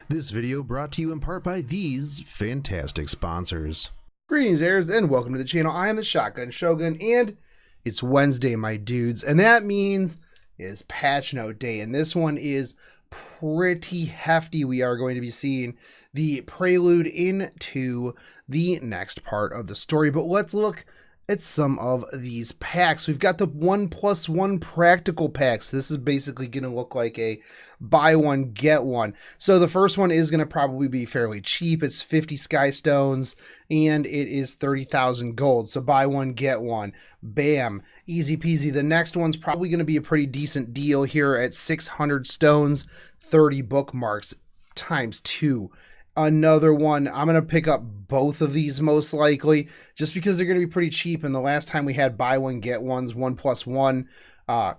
This video brought to you in part by these fantastic sponsors. Greetings, heirs, and welcome to the channel. I am the Shotgun Shogun, and it's Wednesday, my dudes, and that means it's Patch Note Day, and this one is pretty hefty. We are going to be seeing the prelude into the next part of the story, but let's look at some of these packs. We've got the 1+1 practical packs. This is basically going to look like a buy one, get one. So the first one is going to probably be fairly cheap. It's 50 Sky Stones and it is 30,000 gold. So buy one, get one. Bam. Easy peasy. The next one's probably going to be a pretty decent deal here at 600 stones, 30 bookmarks times 2. Another one, I'm going to pick up both of these most likely just because they're going to be pretty cheap. And the last time we had buy one, get ones, 1+1,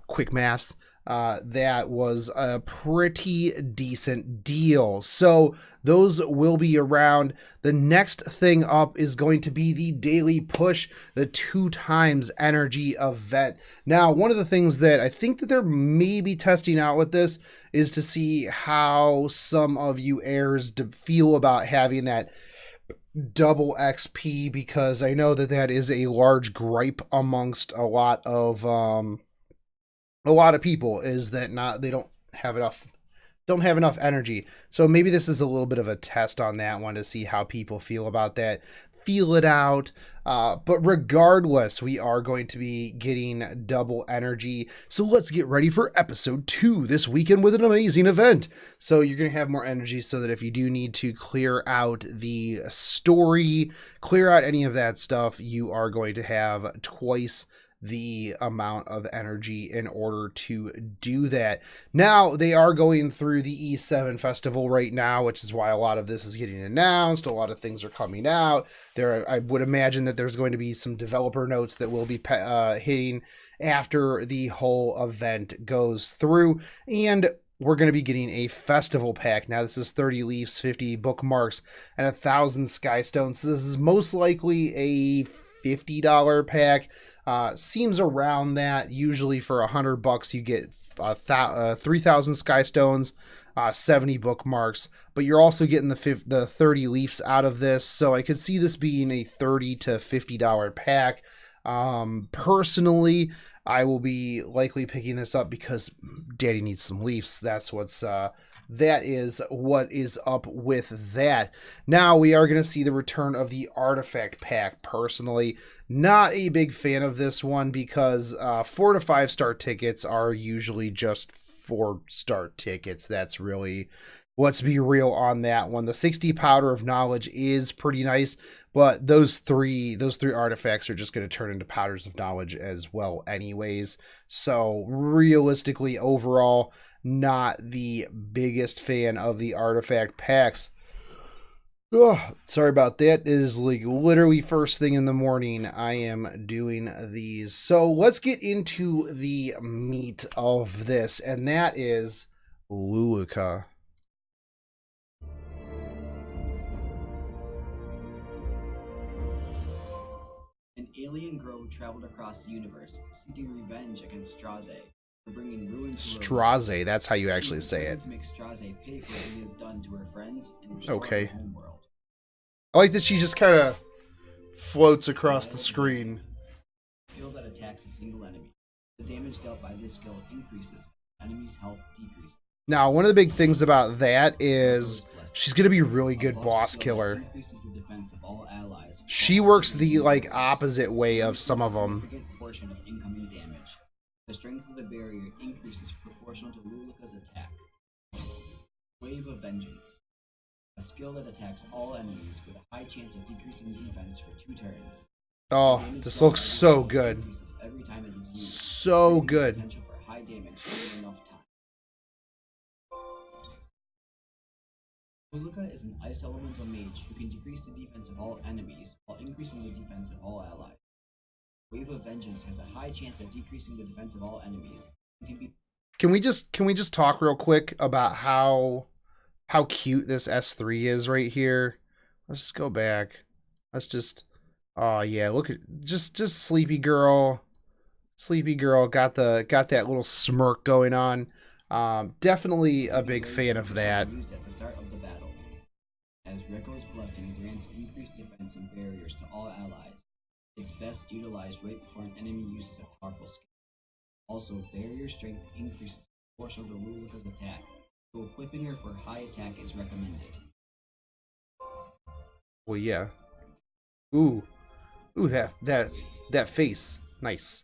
quick maths, that was a pretty decent deal. So those will be around. The next thing up is going to be the daily push, the 2x energy event. Now, one of the things that I think that they're maybe testing out with this is to see how some of you heirs feel about having that double XP, because I know that that is a large gripe amongst a lot of people, is that they don't have enough energy. So maybe this is a little bit of a test on that one to see how people feel about that. Feel it out. But regardless, we are going to be getting double energy. So let's get ready for episode 2 this weekend with an amazing event. So you're going to have more energy so that if you do need to clear out the story, clear out any of that stuff, you are going to have twice the amount of energy in order to do that. Now, they are going through the E7 festival right now, which is why a lot of this is getting announced. A lot of things are coming out. I would imagine that there's going to be some developer notes that will be hitting after the whole event goes through. And we're going to be getting a festival pack. Now, this is 30 leaves, 50 bookmarks, and 1,000 sky stones. This is most likely a $50 pack. Seems around that. Usually for $100 you get 3,000 sky stones, 70 bookmarks, but you're also getting the 30 leaves out of this. So I could see this being a $30 to $50 pack. Personally, I will be likely picking this up because Daddy needs some leaves. That is what is up with that. Now we are going to see the return of the artifact pack. Personally, not a big fan of this one because 4 to 5 star tickets are usually just 4-star tickets. That's really, let's be real on that one. The 60 powder of knowledge is pretty nice, but those three artifacts are just going to turn into powders of knowledge as well anyways. So realistically, overall, not the biggest fan of the artifact packs. Sorry about that. It is like literally first thing in the morning I am doing these. So let's get into the meat of this, and that is Luluca. An alien grove traveled across the universe, seeking revenge against Straze for bringing ruin to Straze, that's how you actually say it. To make Straze pay for what he has done to her friends and restore Okay. her homeworld. I like that she just kind of floats across the screen. Skill that attacks a single enemy. The damage dealt by this skill increases. Enemy's health decreases. Now, one of the big things about that is she's going to be a really good boss killer. Increases the defense of all allies. She works the opposite way of some of them. Significant portion of incoming damage. The strength of the barrier increases proportional to Luluca's attack. Wave of Vengeance. A skill that attacks all enemies with a high chance of decreasing defense for 2 turns. Oh, this looks so good. Every time it is used. So good. Potential for high damage in enough time. Luluca is an ice elemental mage who can decrease the defense of all enemies while increasing the defense of all allies. Wave of Vengeance has a high chance of decreasing the defense of all enemies. Can we just talk real quick about how cute this S3 is right here? Let's just go back. Let's just, oh yeah, look at just sleepy girl got that little smirk going on. Definitely a big fan of that. Used at the start of the battle, as Riko's blessing grants increased defense and barriers to all allies. It's best utilized right before an enemy uses a powerful skill. Also, barrier strength increases proportional to Luluca's attack, so equipping her for high attack is recommended. Well, yeah. Ooh, that face, nice.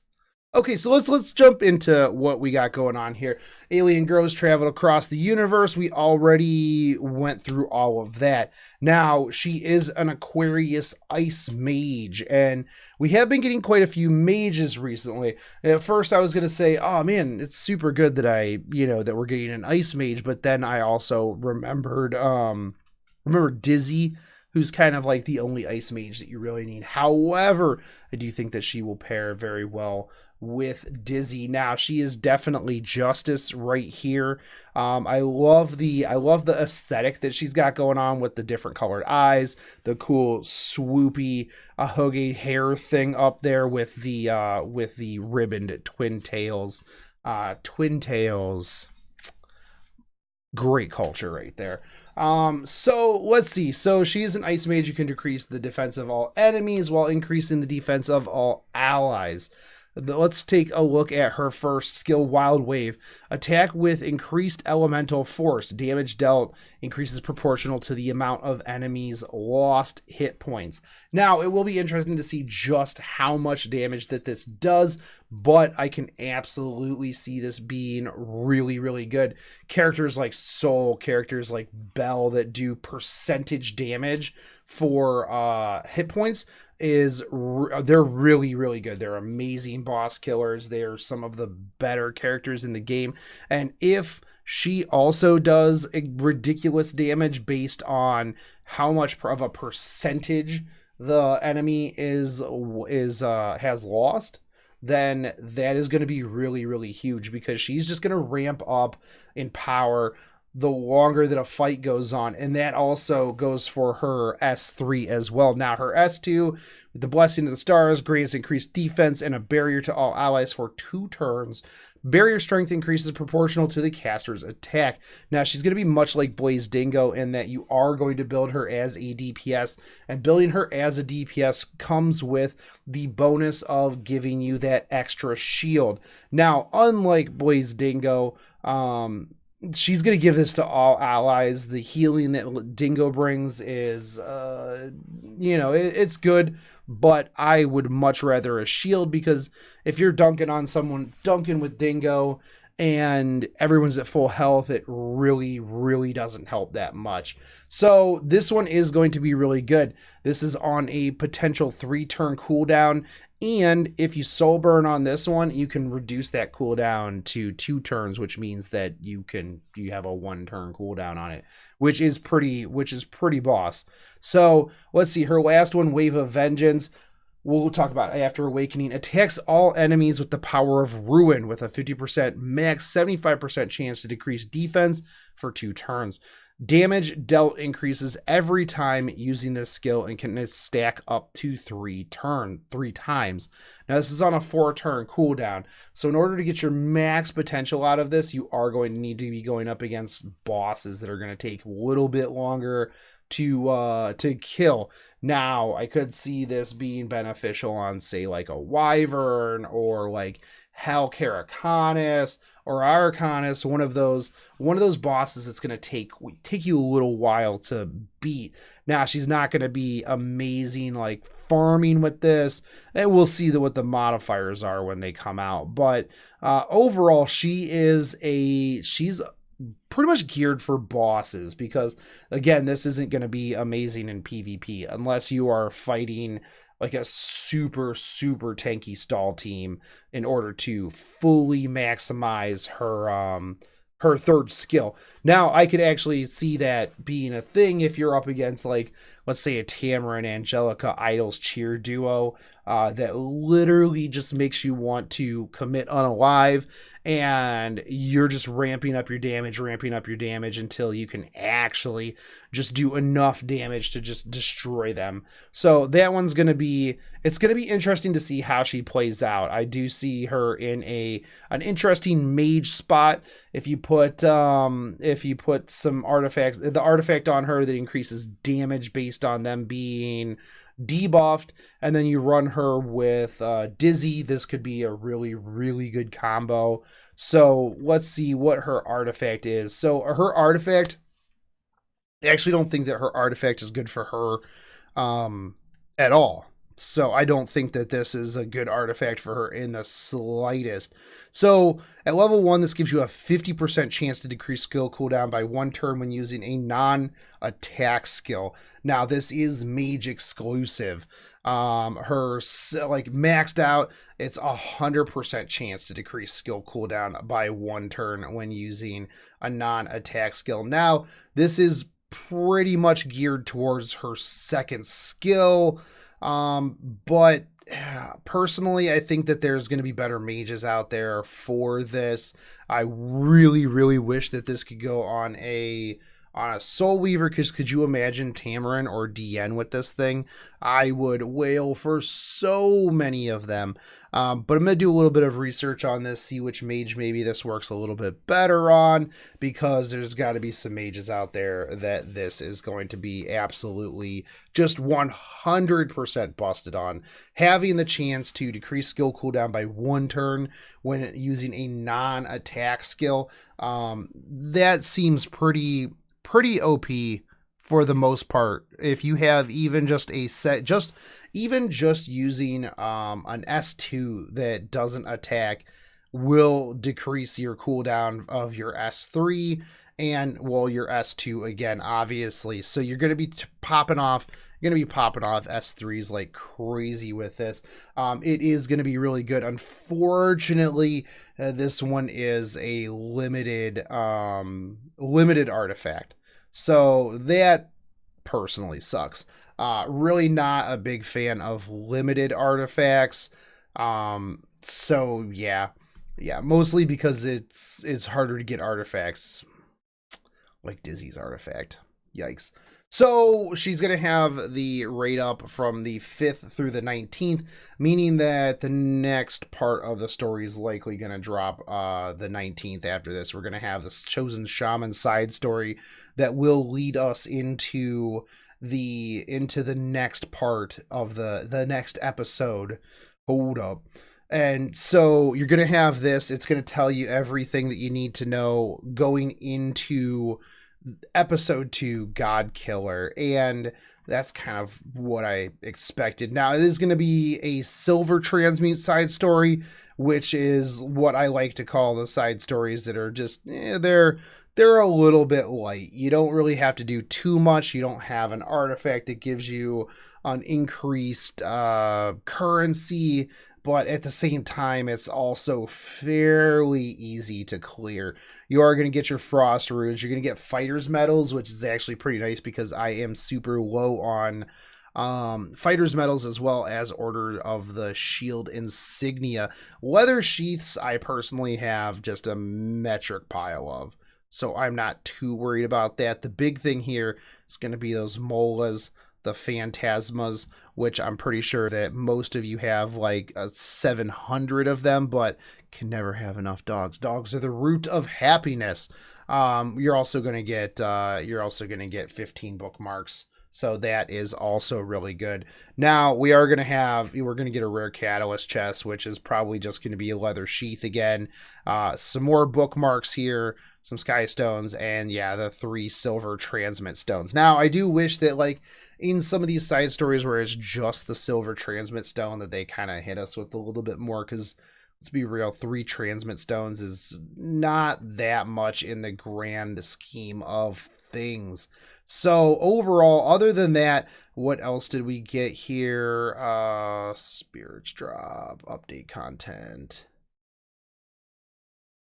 Okay, so let's jump into what we got going on here. Alien girls traveled across the universe. We already went through all of that. Now, she is an Aquarius ice mage, and we have been getting quite a few mages recently. At first, I was going to say, oh man, it's super good that that we're getting an ice mage, but then I also remembered Dizzy, who's kind of like the only ice mage that you really need. However, I do think that she will pair very well with Dizzy. Now, she is definitely justice right here. I love the aesthetic that she's got going on with the different colored eyes, the cool swoopy ahoge hair thing up there with the ribboned twin tails. Great culture right there. So let's see. So she's an ice mage who can decrease the defense of all enemies while increasing the defense of all allies. Let's take a look at her first skill, Wild Wave. Attack with increased elemental force. Damage dealt increases proportional to the amount of enemies' lost hit points. Now, it will be interesting to see just how much damage that this does, but I can absolutely see this being really, really good. Characters like Soul, characters like Belle that do percentage damage for hit points they're really, really good. They're amazing boss killers. They're some of the better characters in the game. And if she also does a ridiculous damage based on how much of a percentage the enemy has lost, then that is going to be really, really huge, because she's just going to ramp up in power the longer that a fight goes on. And that also goes for her S3 as well. Now, her S2, with the Blessing of the Stars, grants increased defense and a barrier to all allies for 2 turns. Barrier strength increases proportional to the caster's attack. Now, she's going to be much like Blaze Dingo in that you are going to build her as a DPS, and building her as a DPS comes with the bonus of giving you that extra shield. Now, unlike Blaze Dingo, she's going to give this to all allies. The healing that Dingo brings is, it's good, but I would much rather a shield, because if you're dunking on someone, dunking with Dingo, and everyone's at full health, it really, really doesn't help that much. So this one is going to be really good. This is on a potential 3-turn cooldown, and if you soul burn on this one, you can reduce that cooldown to 2 turns, which means that you have a 1-turn cooldown on it, which is pretty boss. So let's see, her last one, Wave of Vengeance, we'll talk about after Awakening. Attacks all enemies with the power of Ruin with a 50% max 75% chance to decrease defense for 2 turns. Damage dealt increases every time using this skill and can stack up to 3 times. Now, this is on a 4-turn cooldown. So in order to get your max potential out of this, you are going to need to be going up against bosses that are going to take a little bit longer to kill. Now, I could see this being beneficial on, say, like a Wyvern or like Hell Caracanis or Arcanis, one of those bosses that's going to take you a little while to beat. Now, she's not going to be amazing like farming with this, and we'll see what the modifiers are when they come out. But overall, she's pretty much geared for bosses, because again, this isn't going to be amazing in PvP unless you are fighting like a super, super tanky stall team in order to fully maximize her third skill. Now, I could actually see that being a thing if you're up against like let's say a Tamara Angelica Idols cheer duo that literally just makes you want to commit unalive, and you're just ramping up your damage until you can actually just do enough damage to just destroy them. So that one's going to be, it's going to be interesting to see how she plays out. I do see her in an interesting mage spot. If you put some artifacts, the artifact on her that increases damage based on them being debuffed, and then you run her with Dizzy, this could be a really, really good combo. So let's see what her artifact is. So her artifact, I actually don't think that her artifact is good for her at all. So I don't think that this is a good artifact for her in the slightest. So at level 1, this gives you a 50% chance to decrease skill cooldown by 1 turn when using a non-attack skill. Now this is mage exclusive. Her like maxed out, it's 100% chance to decrease skill cooldown by 1 turn when using a non-attack skill. Now this is pretty much geared towards her second skill. But personally, I think that there's going to be better mages out there for this. I really, really wish that this could go on a Soul Weaver, because could you imagine Tamarin or DN with this thing? I would wail for so many of them. But I'm going to do a little bit of research on this, see which mage maybe this works a little bit better on, because there's got to be some mages out there that this is going to be absolutely just 100% busted on. Having the chance to decrease skill cooldown by 1 turn when using a non-attack skill, that seems pretty OP for the most part. If you have even just a set, just using an S2 that doesn't attack will decrease your cooldown of your S3 and, well, your S2 again, obviously. So you're going to be popping off S3s like crazy with this. It is going to be really good. Unfortunately, this one is a limited artifact. So that personally sucks. Really not a big fan of limited artifacts. So yeah, mostly because it's harder to get artifacts like Dizzy's artifact. Yikes. So she's going to have the rate up from the 5th through the 19th, meaning that the next part of the story is likely going to drop the 19th after this. We're going to have this Chosen Shaman side story that will lead us into the next part of the next episode. Hold up. And so you're going to have this. It's going to tell you everything that you need to know going into episode 2, God Killer, and that's kind of what I expected. Now it is going to be a silver transmute side story, which is what I like to call the side stories that are just they're a little bit light. You don't really have to do too much. You don't have an artifact that gives you an increased currency, but at the same time, it's also fairly easy to clear. You are going to get your frost runes. You're going to get fighters medals, which is actually pretty nice because I am super low on fighters medals, as well as Order of the Shield insignia. Leather sheaths, I personally have just a metric pile of, so I'm not too worried about that. The big thing here is going to be those molas, the phantasmas, which I'm pretty sure that most of you have like 700 of them, but can never have enough dogs. Dogs are the root of happiness. You're also going to get 15 bookmarks. So that is also really good. Now we're going to get a rare catalyst chest, which is probably just going to be a leather sheath again. Some more bookmarks here, some sky stones, and yeah, the 3 silver transmit stones. Now I do wish that like in some of these side stories where it's just the silver transmit stone that they kind of hit us with a little bit more, because let's be real, 3 transmit stones is not that much in the grand scheme of things. So overall, other than that, what else did we get here? Spirits drop, update content.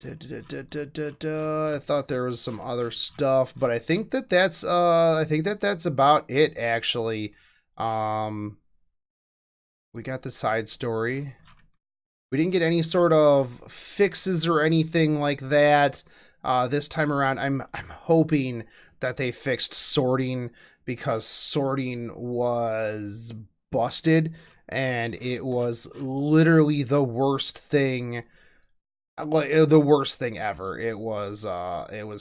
I thought there was some other stuff, but I think that's about it actually. We got the side story. We didn't get any sort of fixes or anything like that this time around. I'm hoping that they fixed sorting, because sorting was busted and it was literally the worst thing, like the worst thing ever. It was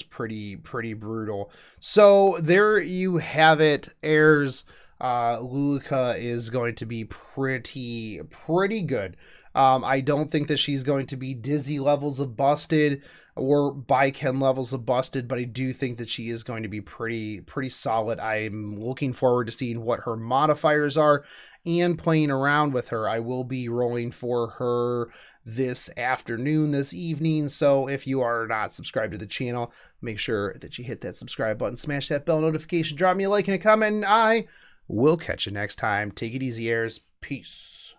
pretty brutal. So there you have it, heirs. Luluca is going to be pretty good. I don't think that she's going to be dizzy levels of busted or Baiken levels of busted, but I do think that she is going to be pretty solid. I'm looking forward to seeing what her modifiers are and playing around with her. I will be rolling for her this afternoon, this evening. So if you are not subscribed to the channel, make sure that you hit that subscribe button, smash that bell notification, drop me a like and a comment, and I will catch you next time. Take it easy, heirs. Peace.